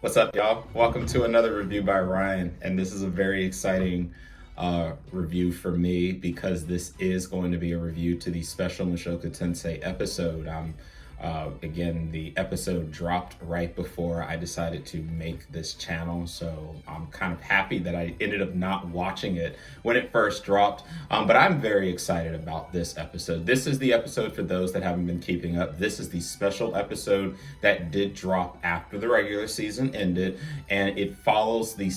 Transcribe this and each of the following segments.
What's up, y'all? Welcome to another review by Ryan, and this is a very exciting review for me because this is going to be a review to the special Mushoku Tensei episode. Again, the episode dropped right before I decided to make this channel, so I'm kind of happy that I ended up not watching it when it first dropped, but I'm very excited about this episode. This is the episode, for those that haven't been keeping up, this is the special episode that did drop after the regular season ended, and it follows in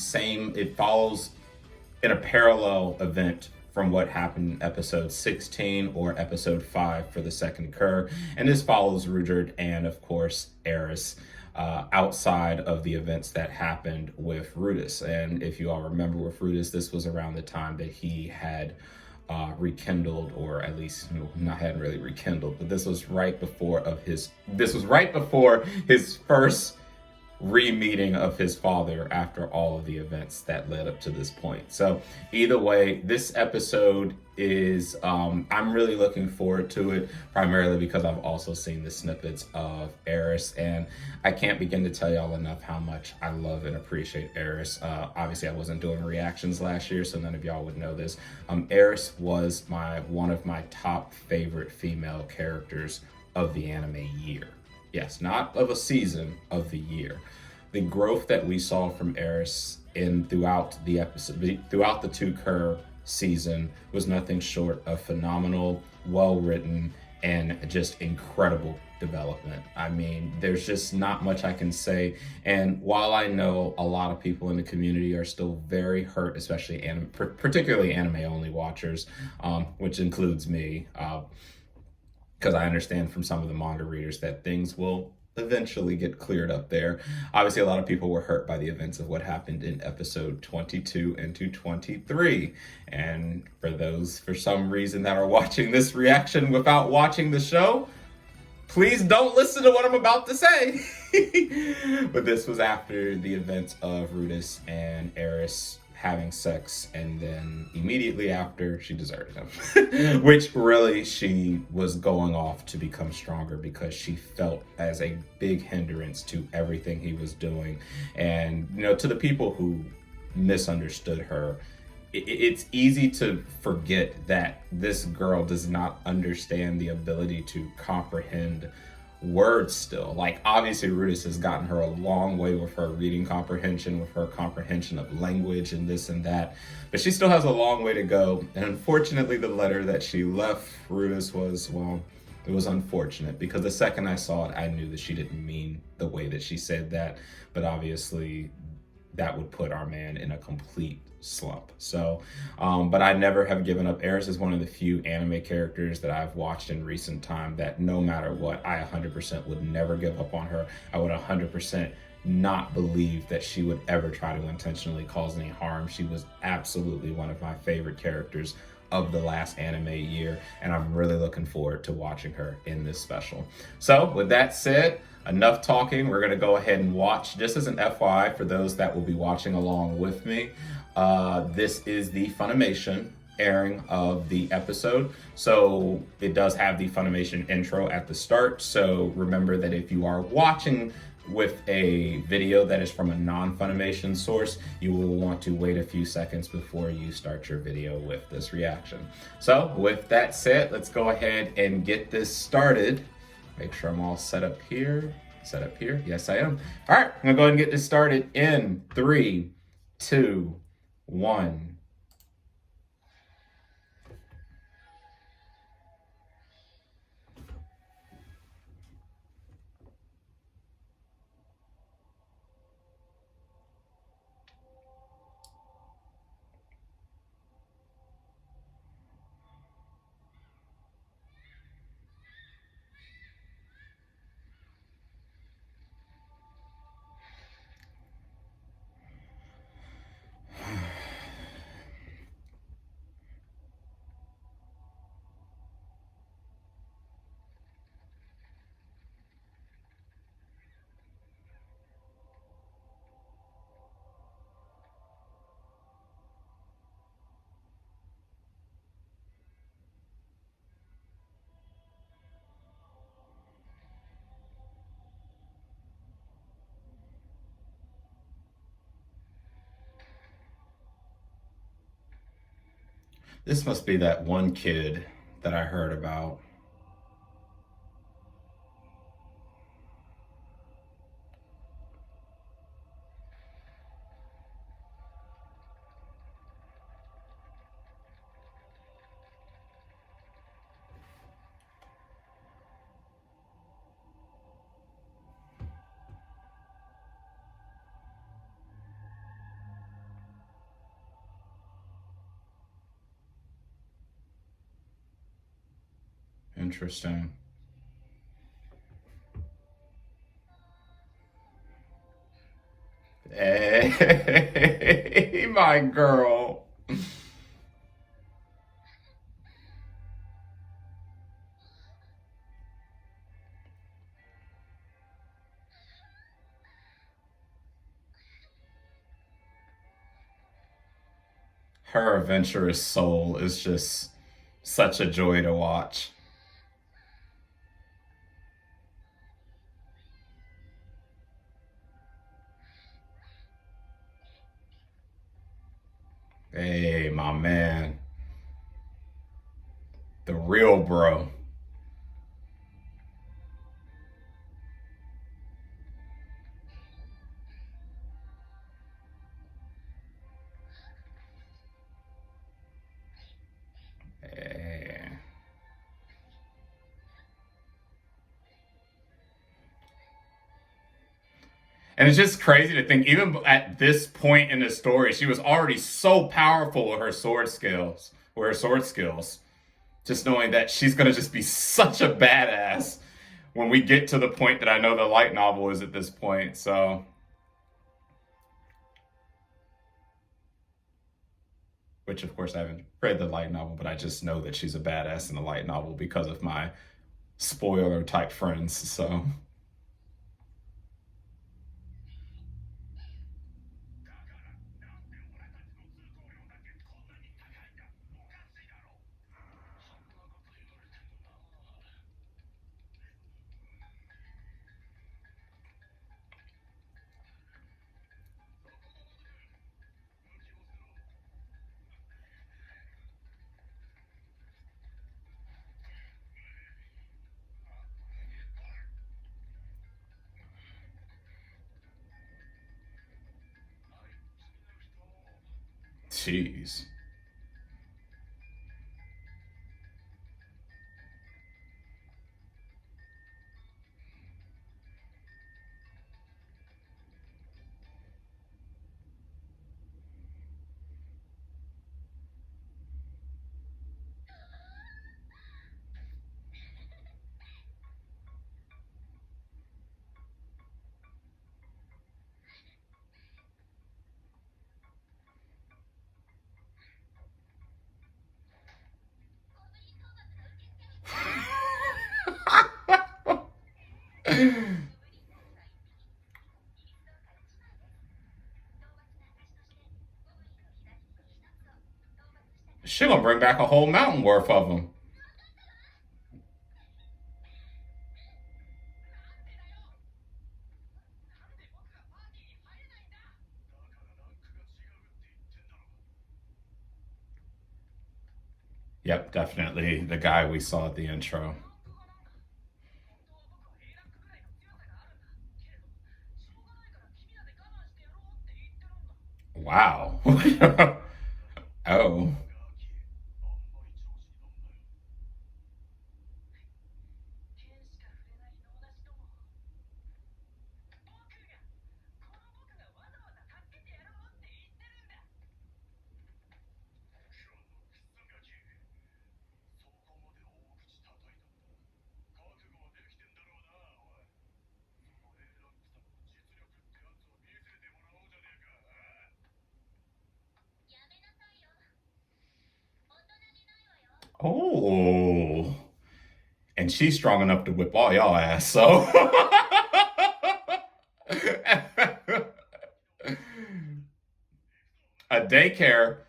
a parallel event from what happened in episode 16 or episode 5 for the second cur. And this follows Ruijerd and, of course, Eris outside of the events that happened with Rudeus. And if you all remember with Rudeus, this was around the time that he had rekindled, or at least not hadn't really rekindled, but this was right before his first re-meeting of his father after all of the events that led up to this point. So either way, this episode is I'm really looking forward to it, primarily because I've also seen the snippets of Eris, and I can't begin to tell y'all enough how much I love and appreciate Eris. Obviously I wasn't doing reactions last year, so none of y'all would know this. Eris was one of my top favorite female characters of the anime year. Yes, not of a season, of the year. The growth that we saw from Eris throughout the two cur season was nothing short of phenomenal, well written, and just incredible development. I mean, there's just not much I can say. And while I know a lot of people in the community are still very hurt, especially particularly anime only watchers, which includes me, because I understand from some of the manga readers that things will eventually get cleared up there. Obviously, a lot of people were hurt by the events of what happened in episode 22 into 23. And for some reason, that are watching this reaction without watching the show, please don't listen to what I'm about to say. But this was after the events of Rudeus and Eris having sex, and then immediately after she deserted him. Which really, she was going off to become stronger because she felt as a big hindrance to everything he was doing. And to the people who misunderstood her, it's easy to forget that this girl does not understand the ability to comprehend words still. Like, obviously Rudeus has gotten her a long way with her reading comprehension, with her comprehension of language and this and that, but she still has a long way to go. And unfortunately, the letter that she left Rudeus was, well, it was unfortunate, because the second I saw it, I knew that she didn't mean the way that she said that, but obviously that would put our man in a complete slump. So, but I never have given up. Eris is one of the few anime characters that I've watched in recent time that no matter what, I 100% would never give up on her. I would 100% not believe that she would ever try to intentionally cause any harm. She was absolutely one of my favorite characters of the last anime year, and I'm really looking forward to watching her in this special. So with that said, enough talking. We're going to go ahead and watch. Just as an FYI for those that will be watching along with me, this is the Funimation airing of the episode, so it does have the Funimation intro at the start. So remember that if you are watching with a video that is from a non-Funimation source, you will want to wait a few seconds before you start your video with this reaction. So with that said, let's go ahead and get this started. Make sure I'm all set up here. Yes, I am. All right, I'm gonna go ahead and get this started in 3, 2, 1. This must be that one kid that I heard about. Interesting. Hey, my girl. Her adventurous soul is just such a joy to watch. Hey, my man. The real bro. Hey. And it's just crazy to think, even at this point in the story, she was already so powerful with her sword skills. With her sword skills. Just knowing that she's gonna just be such a badass when we get to the point that I know the light novel is at this point. So, which of course I haven't read the light novel, but I just know that she's a badass in the light novel because of my spoiler type friends. So, jeez. She gonna bring back a whole mountain worth of them. Yep, definitely the guy we saw at the intro. Wow. Oh. Oh. And she's strong enough to whip all y'all ass, so. A daycare.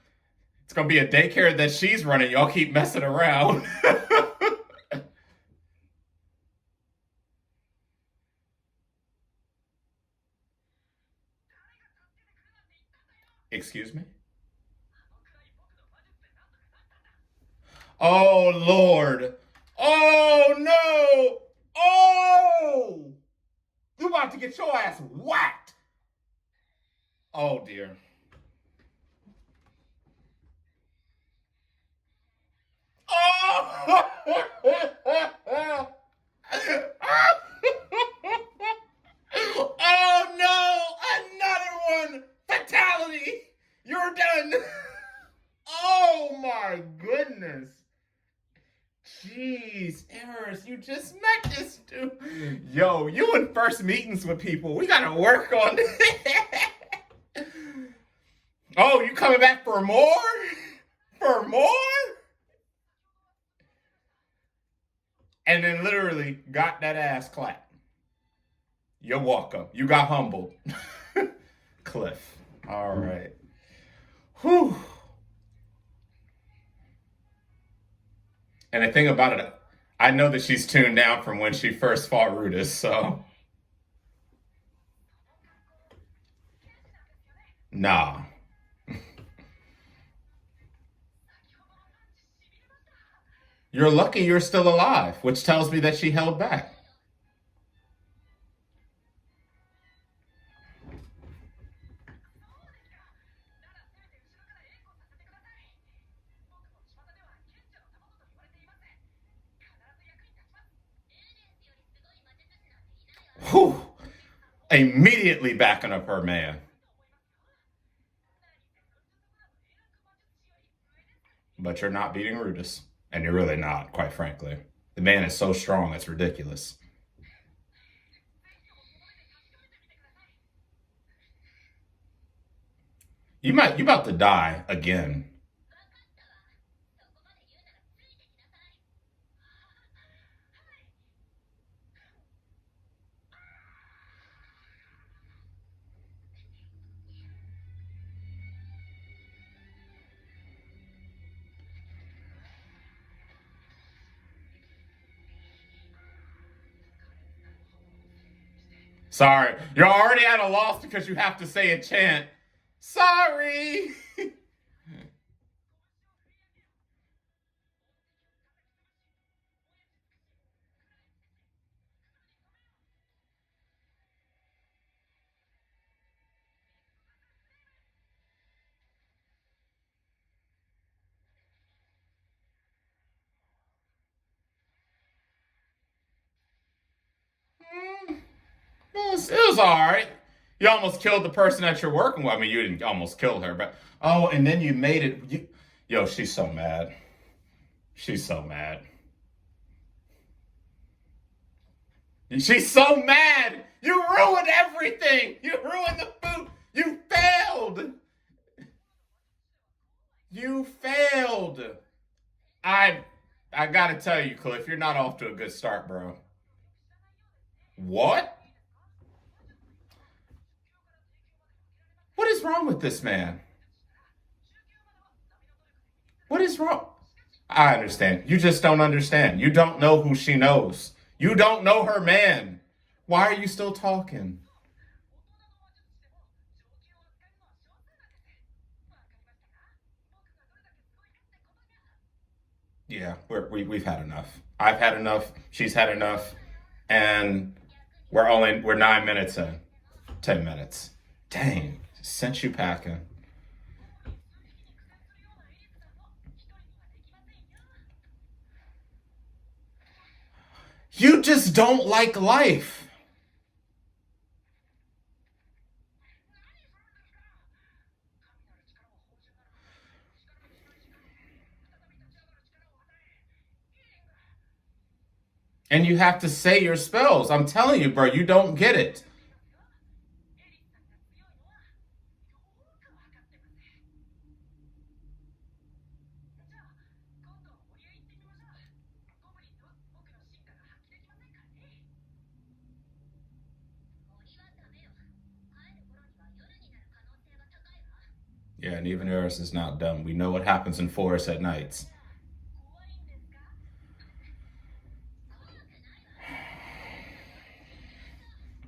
It's gonna be a daycare that she's running. Y'all keep messing around. Excuse me? Oh, Lord. Oh, no. Oh! You about to get your ass whacked. Oh, dear. Oh! Oh, no! Another one! Fatality! You're done! Oh, my goodness. Jeez, Eris, you just met this dude. Yo, you in first meetings with people. We gotta work on this. Oh, you coming back for more? For more? And then literally got that ass clapped. You're welcome. You got humbled. Cliff. All right. Whew. And the thing about it, I know that she's tuned down from when she first fought Rudeus, so. Nah. You're lucky you're still alive, which tells me that she held back. Whew. Immediately backing up her man. But you're not beating Rudeus. And you're really not, quite frankly. The man is so strong, it's ridiculous. You about to die again. Sorry. You're already at a loss because you have to say a chant. Sorry. It was all right. You almost killed the person that you're working with. I mean, you didn't almost kill her, but oh, and then you made it. Yo, she's so mad. She's so mad. She's so mad. You ruined everything. You ruined the food. You failed. You failed. I gotta tell you, Cliff, you're not off to a good start, bro. What? What is wrong with this man? What is wrong? I understand. You just don't understand. You don't know who she knows. You don't know her man. Why are you still talking? Yeah, we've had enough. I've had enough. She's had enough, and we're 9 minutes in. 10 minutes. Dang, sent you packing. You just don't like life. And you have to say your spells. I'm telling you, bro, you don't get it. Yeah, and even Eris is not done. We know what happens in forests at nights.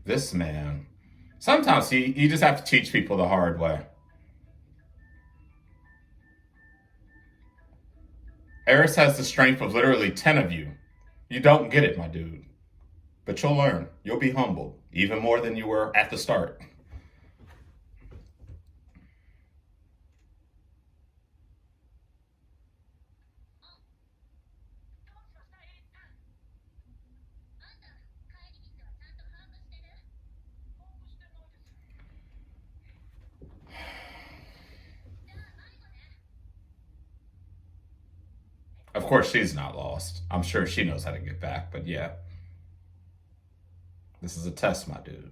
This man. Sometimes you just have to teach people the hard way. Eris has the strength of literally 10 of you. You don't get it, my dude. But you'll learn. You'll be humbled, even more than you were at the start. Of course, she's not lost. I'm sure she knows how to get back, but yeah. This is a test, my dude.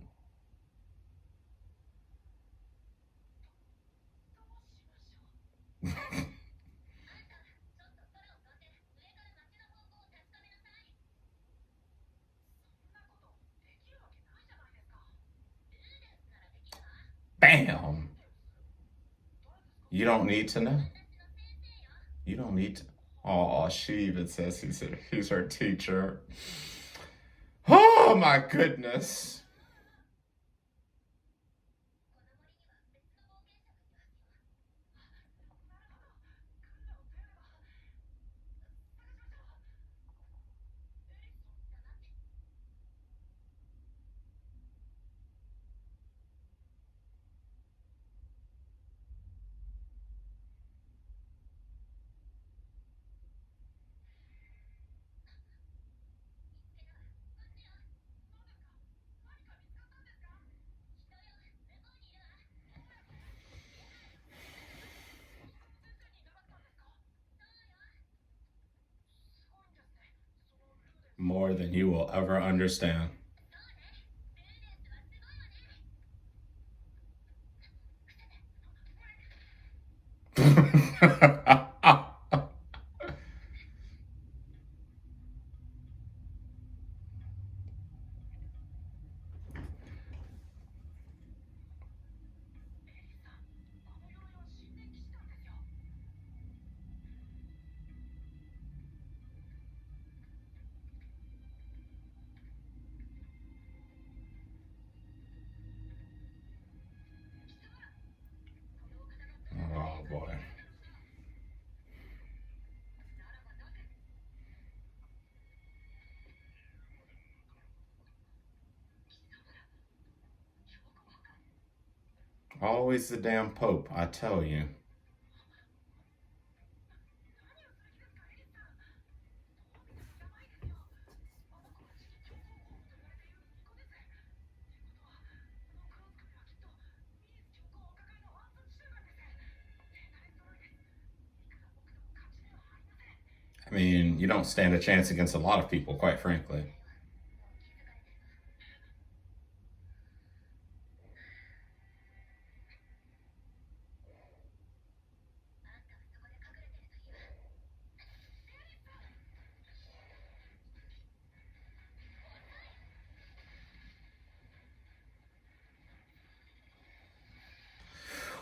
Bam! You don't need to know. You don't need to. Oh, she even says he's her teacher. Oh my goodness. More than you will ever understand. Oh boy. Always the damn Pope, I tell you. I mean, you don't stand a chance against a lot of people, quite frankly.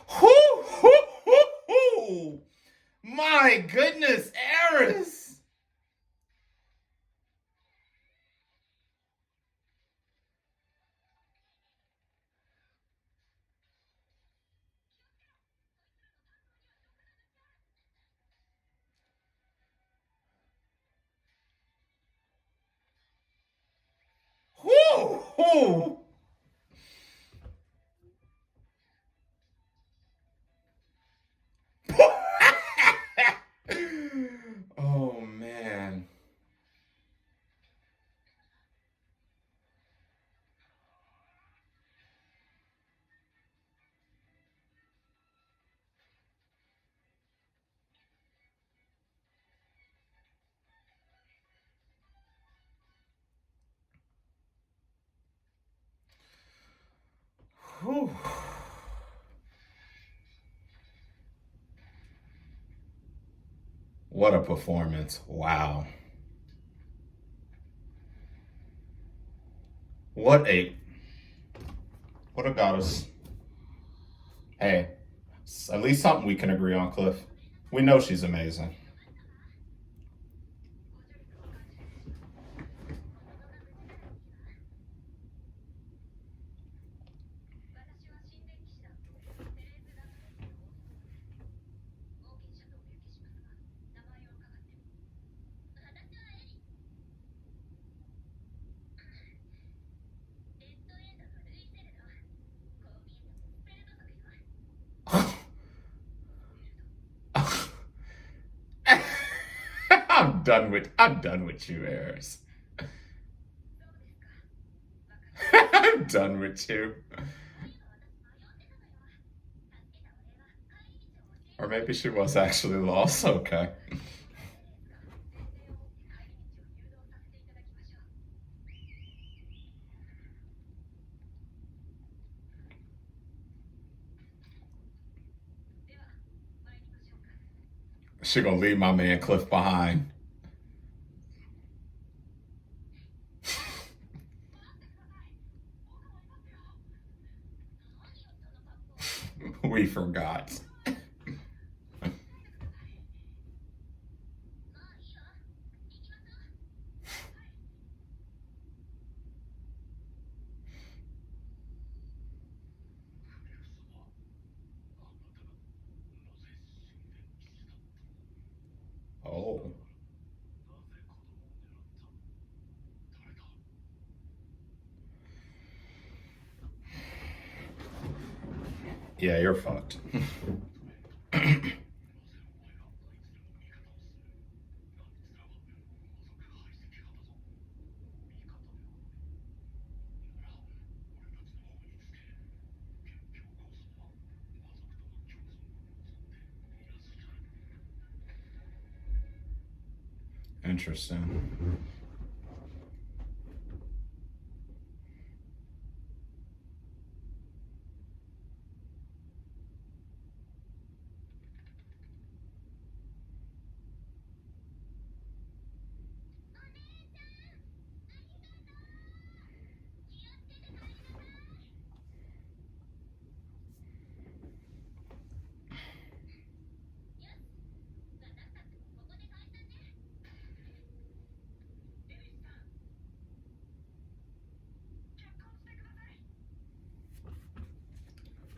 Hoo, hoo, hoo, hoo. My goodness, Eris! Whoo, whoo. Oh man. Whew. What a performance. Wow. What a what a goddess. Hey, at least something we can agree on, Cliff. We know she's amazing. I'm done with you, Eris. I'm done with you. Or maybe she was actually lost. Okay. She gonna leave my man Cliff behind. We forgot. Oh. Yeah, you're fucked. Interesting.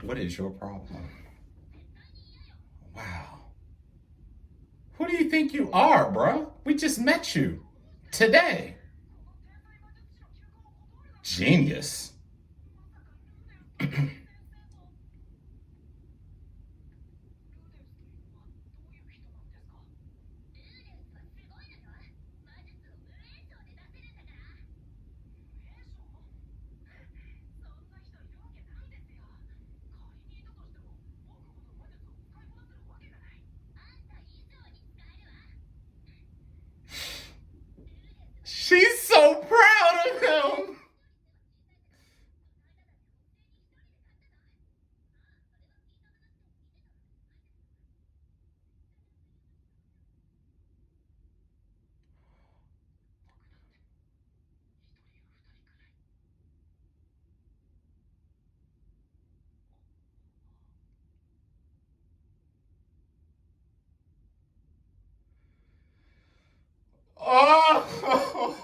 What is your problem? Wow. Who do you think you are, bruh? We just met you today. Genius. She's so proud of him.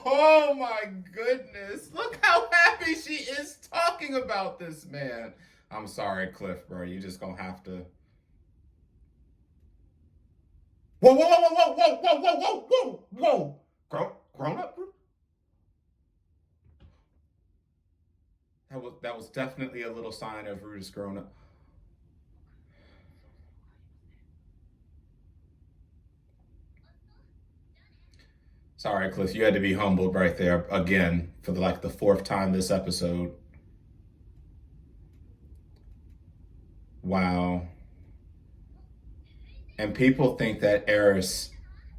Oh my goodness. Look how happy she is talking about this man. I'm sorry, Cliff, bro. You just gonna have to. Whoa, whoa, whoa, whoa, whoa, whoa, whoa, whoa, whoa, whoa. Grown up? That was definitely a little sign of Rudeus grown up. Sorry, Cliff. You had to be humbled right there again for the fourth time this episode. Wow. And people think that Eris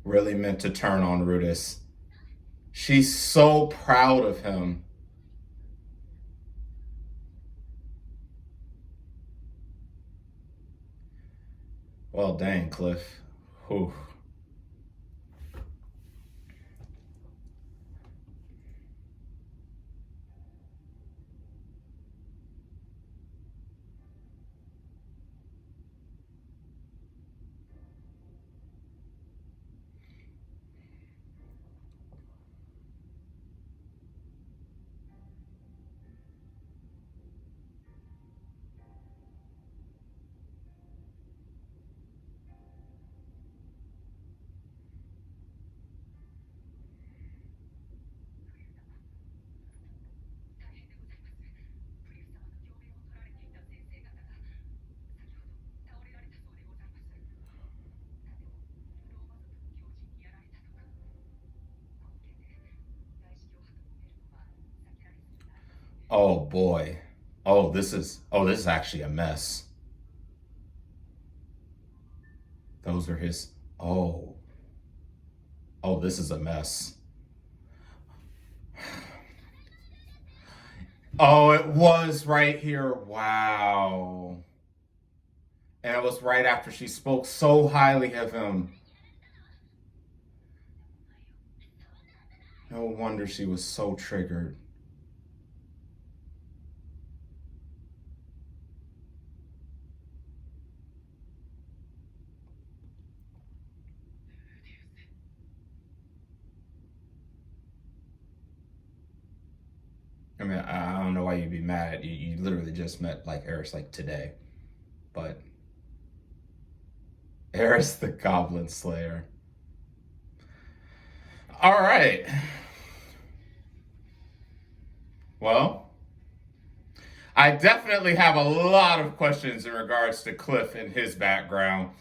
really meant to turn on Rudeus. She's so proud of him. Well, dang, Cliff. Whew. Oh boy. Oh, this is actually a mess. Those are his. Oh. Oh, this is a mess. Oh, it was right here. Wow. And it was right after she spoke so highly of him. No wonder she was so triggered. I mean, I don't know why you'd be mad. You literally just met like Eris like today. But Eris the Goblin Slayer. All right. Well, I definitely have a lot of questions in regards to Cliff and his background,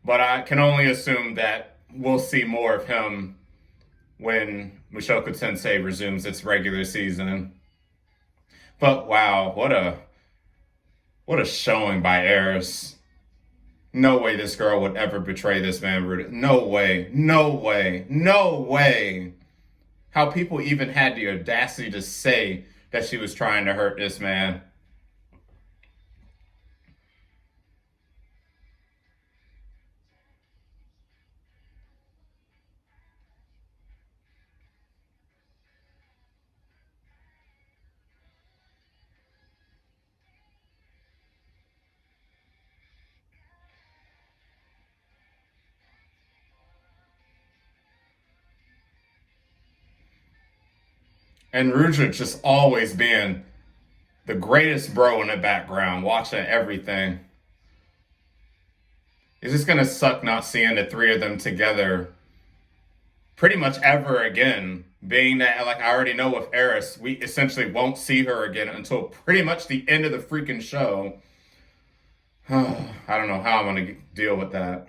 but I can only assume that we'll see more of him when Mushoku Tensei resumes its regular season. But wow, what a showing by Eris. No way this girl would ever betray this man, Rudeus. No way, no way, no way. How people even had the audacity to say that she was trying to hurt this man. And Ruijerd just always being the greatest bro in the background, watching everything. It's just gonna suck not seeing the three of them together pretty much ever again. Being that, like, I already know with Eris, we essentially won't see her again until pretty much the end of the freaking show. I don't know how I'm gonna deal with that.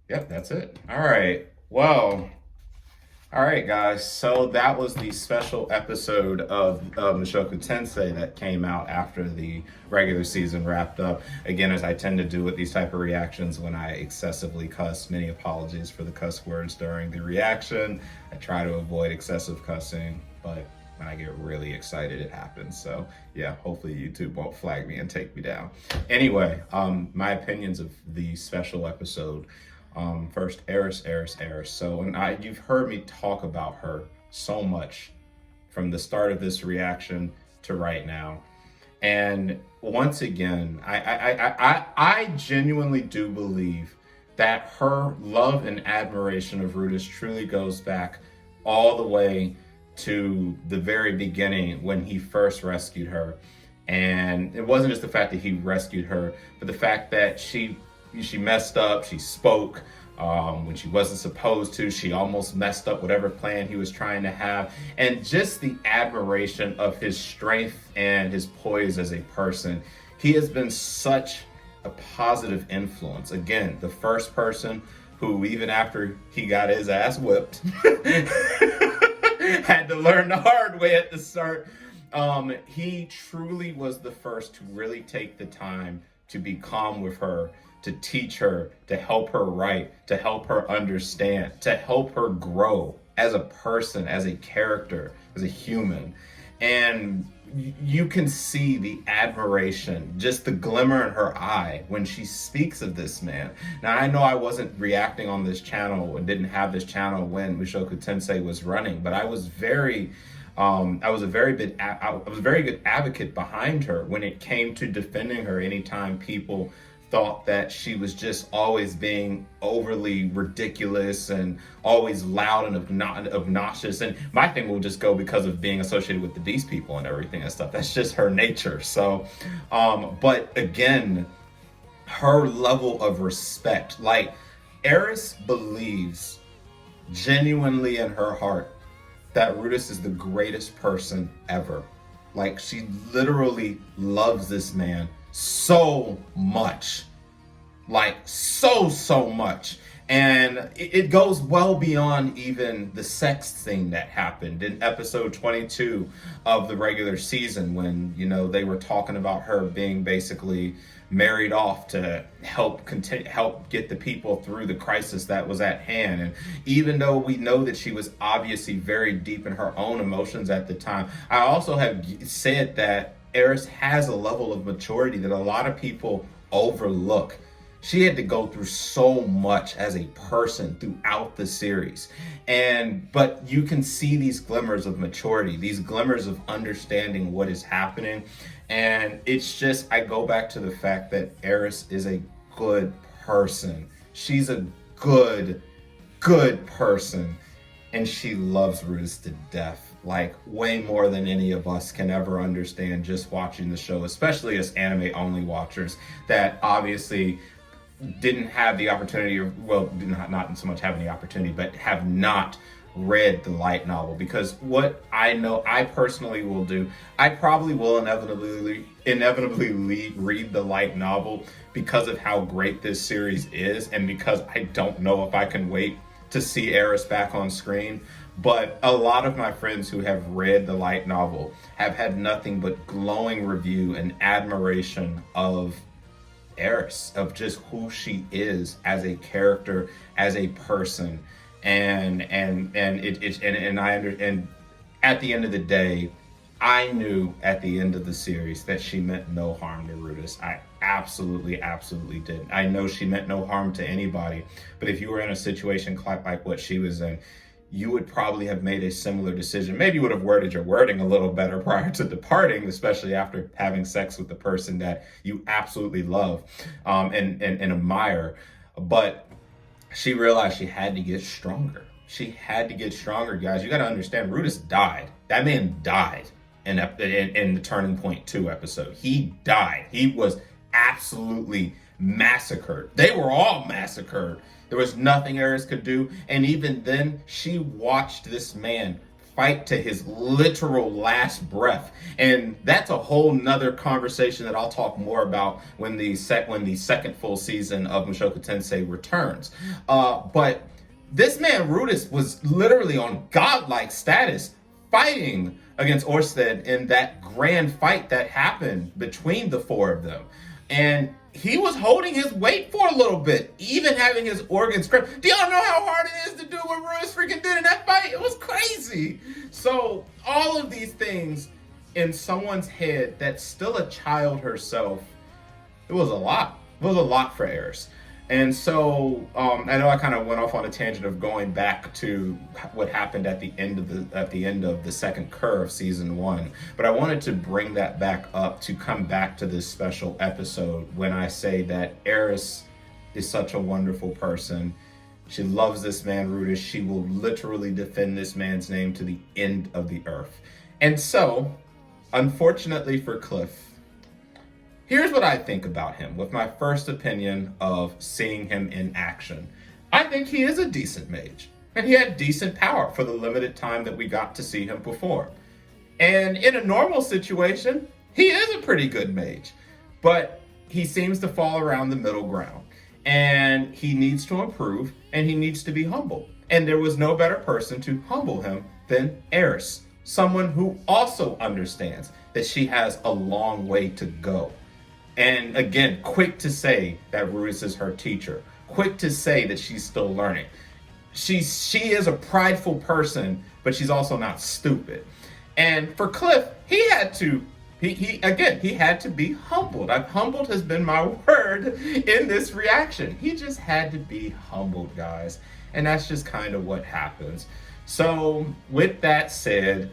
Yep, that's it. All right. Well, all right, guys. So that was the special episode of Mushoku Tensei that came out after the regular season wrapped up. Again, as I tend to do with these type of reactions when I excessively cuss, many apologies for the cuss words during the reaction. I try to avoid excessive cussing, but when I get really excited, it happens. So yeah, hopefully YouTube won't flag me and take me down. Anyway, my opinions of the special episode. First, Eris. So, and you've heard me talk about her so much from the start of this reaction to right now. And once again, I genuinely do believe that her love and admiration of Rudeus truly goes back all the way to the very beginning when he first rescued her. And it wasn't just the fact that he rescued her, but the fact that she messed up, she spoke when she wasn't supposed to, she almost messed up whatever plan he was trying to have, and just the admiration of his strength and his poise as a person. He has been such a positive influence. Again, the first person who, even after he got his ass whipped, had to learn the hard way at the start. He truly was the first to really take the time to be calm with her, to teach her, to help her write, to help her understand, to help her grow as a person, as a character, as a human. And you can see the admiration, just the glimmer in her eye when she speaks of this man. Now, I know I wasn't reacting on this channel and didn't have this channel when Mushoku Tensei was running, but I was I was a very good advocate behind her when it came to defending her anytime people thought that she was just always being overly ridiculous and always loud and obnoxious. And my thing will just go because of being associated with the Beast people and everything and stuff. That's just her nature. So, but again, her level of respect, like Eris believes genuinely in her heart that Rudeus is the greatest person ever. Like, she literally loves this man so much, like so much. And it goes well beyond even the sex scene that happened in episode 22 of the regular season, when, you know, they were talking about her being basically married off to help get the people through the crisis that was at hand. And even though we know that she was obviously very deep in her own emotions at the time, I also have said that Eris has a level of maturity that a lot of people overlook. She had to go through so much as a person throughout the series. But you can see these glimmers of maturity, these glimmers of understanding what is happening. And it's just, I go back to the fact that Eris is a good person. She's a good person. And she loves Rudeus to death, like way more than any of us can ever understand just watching the show, especially as anime only watchers that obviously didn't have the opportunity, or well, did not so much have any opportunity, but have not read the light novel. Because what I know I personally will do, I probably will inevitably read the light novel because of how great this series is, and because I don't know if I can wait to see Eris back on screen. But a lot of my friends who have read the light novel have had nothing but glowing review and admiration of Eris, of just who she is as a character, as a person. And at the end of the day, I knew at the end of the series that she meant no harm to Rudeus. I absolutely did. I know she meant no harm to anybody, but if you were in a situation like what she was in, you would probably have made a similar decision. Maybe you would have worded your wording a little better prior to departing, especially after having sex with the person that you absolutely love and admire. But she realized she had to get stronger. She had to get stronger, guys. You got to understand, Rudeus died. That man died in the Turning Point 2 episode. He died. He was absolutely massacred. They were all massacred. There was nothing Eris could do. And even then, she watched this man fight to his literal last breath. And that's a whole nother conversation that I'll talk more about when the second full season of Mushoku Tensei returns. But this man, Rudeus, was literally on godlike status, fighting against Orsted in that grand fight that happened between the four of them. And he was holding his weight for a little bit, even having his organs scrambled. Do y'all know how hard it is to do what Rudeus freaking did in that fight? It was crazy. So all of these things in someone's head that's still a child herself, it was a lot. It was a lot for Eris. And so I know I kind of went off on a tangent of going back to what happened at the end of the second curve, season 1, but I wanted to bring that back up to come back to this special episode when I say that Eris is such a wonderful person. She loves this man, Rudeus. She will literally defend this man's name to the end of the earth. And so, unfortunately for Cliff, here's what I think about him with my first opinion of seeing him in action. I think he is a decent mage, and he had decent power for the limited time that we got to see him perform. And in a normal situation, he is a pretty good mage, but he seems to fall around the middle ground, and he needs to improve, and he needs to be humble. And there was no better person to humble him than Eris, someone who also understands that she has a long way to go. And again, quick to say that Rudeus is her teacher. Quick to say that she's still learning. She is a prideful person, but she's also not stupid. And for Cliff, he had to be humbled. Humbled has been my word in this reaction. He just had to be humbled, guys. And that's just kind of what happens. So with that said,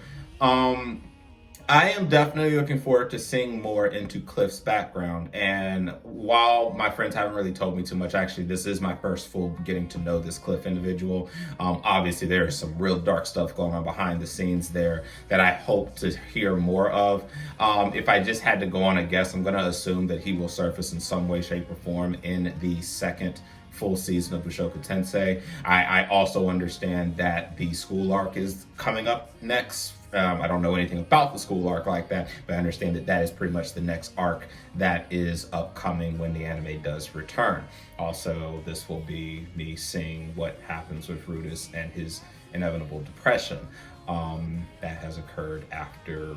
I am definitely looking forward to seeing more into Cliff's background. And while my friends haven't really told me too much, actually, this is my first full getting to know this Cliff individual. Obviously, there is some real dark stuff going on behind the scenes there that I hope to hear more of. If I just had to go on a guess, I'm going to assume that he will surface in some way, shape, or form in the second full season of Mushoku Tensei. I also understand that the school arc is coming up next I don't know anything about the school arc like that, but I understand that that is pretty much the next arc that is upcoming when the anime does return. Also, this will be me seeing what happens with Rudeus and his inevitable depression that has occurred after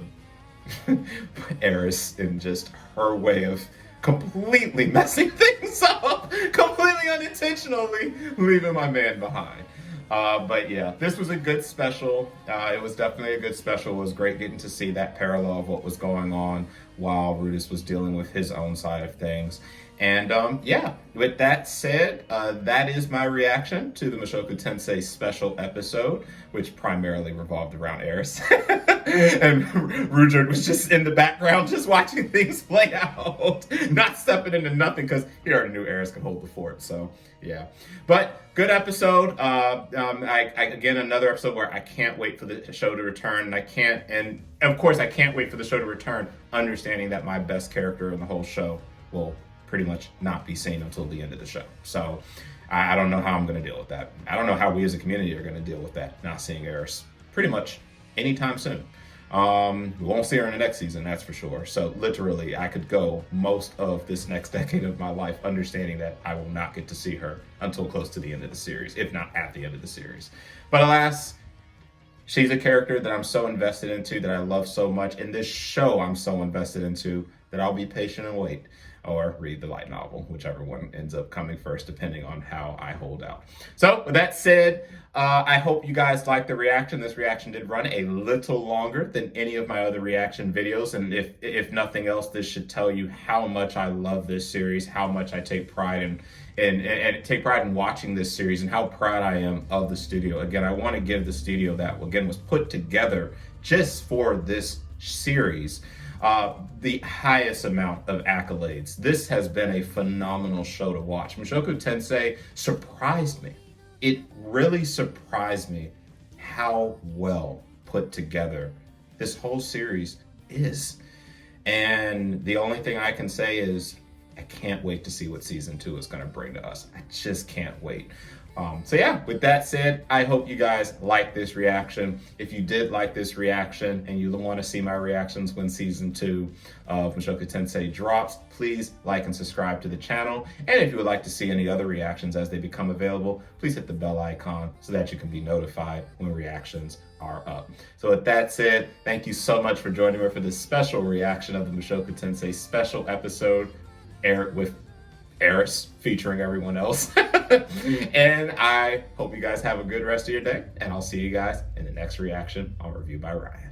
Eris and just her way of completely messing things up, completely unintentionally leaving my man behind. But yeah, this was a good special. It was definitely a good special. It was great getting to see that parallel of what was going on while Rudeus was dealing with his own side of things. And yeah, with that said, that is my reaction to the Mushoku Tensei special episode, which primarily revolved around Eris. And Ruijerd was just in the background, just watching things play out, not stepping into nothing, because he already knew Eris could hold the fort. So yeah, but good episode. Again, another episode where I can't wait for the show to return. And of course I can't wait for the show to return, understanding that my best character in the whole show will pretty much not be seen until the end of the show. So I don't know how I'm going to deal with that. I don't know how we as a community are going to deal with that, not seeing Eris pretty much anytime soon. We won't see her in the next season, that's for sure. So literally, I could go most of this next decade of my life understanding that I will not get to see her until close to the end of the series, if not at the end of the series. But alas, she's a character that I'm so invested into, that I love so much, and this show I'm so invested into, that I'll be patient and wait, or read the light novel, whichever one ends up coming first, depending on how I hold out. So with that said, I hope you guys liked the reaction. This reaction did run a little longer than any of my other reaction videos, and if nothing else, this should tell you how much I love this series, how much I take pride and take pride in watching this series, and how proud I am of the studio. Again, I want to give the studio that, again, was put together just for this series the highest amount of accolades. This has been a phenomenal show to watch. Mushoku Tensei surprised me. It really surprised me how well put together this whole series is. And the only thing I can say is I can't wait to see what season 2 is going to bring to us. I just can't wait. So yeah, with that said, I hope you guys like this reaction. If you did like this reaction and you want to see my reactions when season 2 of Mushoku Tensei drops, please like and subscribe to the channel. And if you would like to see any other reactions as they become available, please hit the bell icon so that you can be notified when reactions are up. So with that said, thank you so much for joining me for this special reaction of the Mushoku Tensei special episode with Eris featuring everyone else. And I hope you guys have a good rest of your day, and I'll see you guys in the next reaction on Review by Ryan.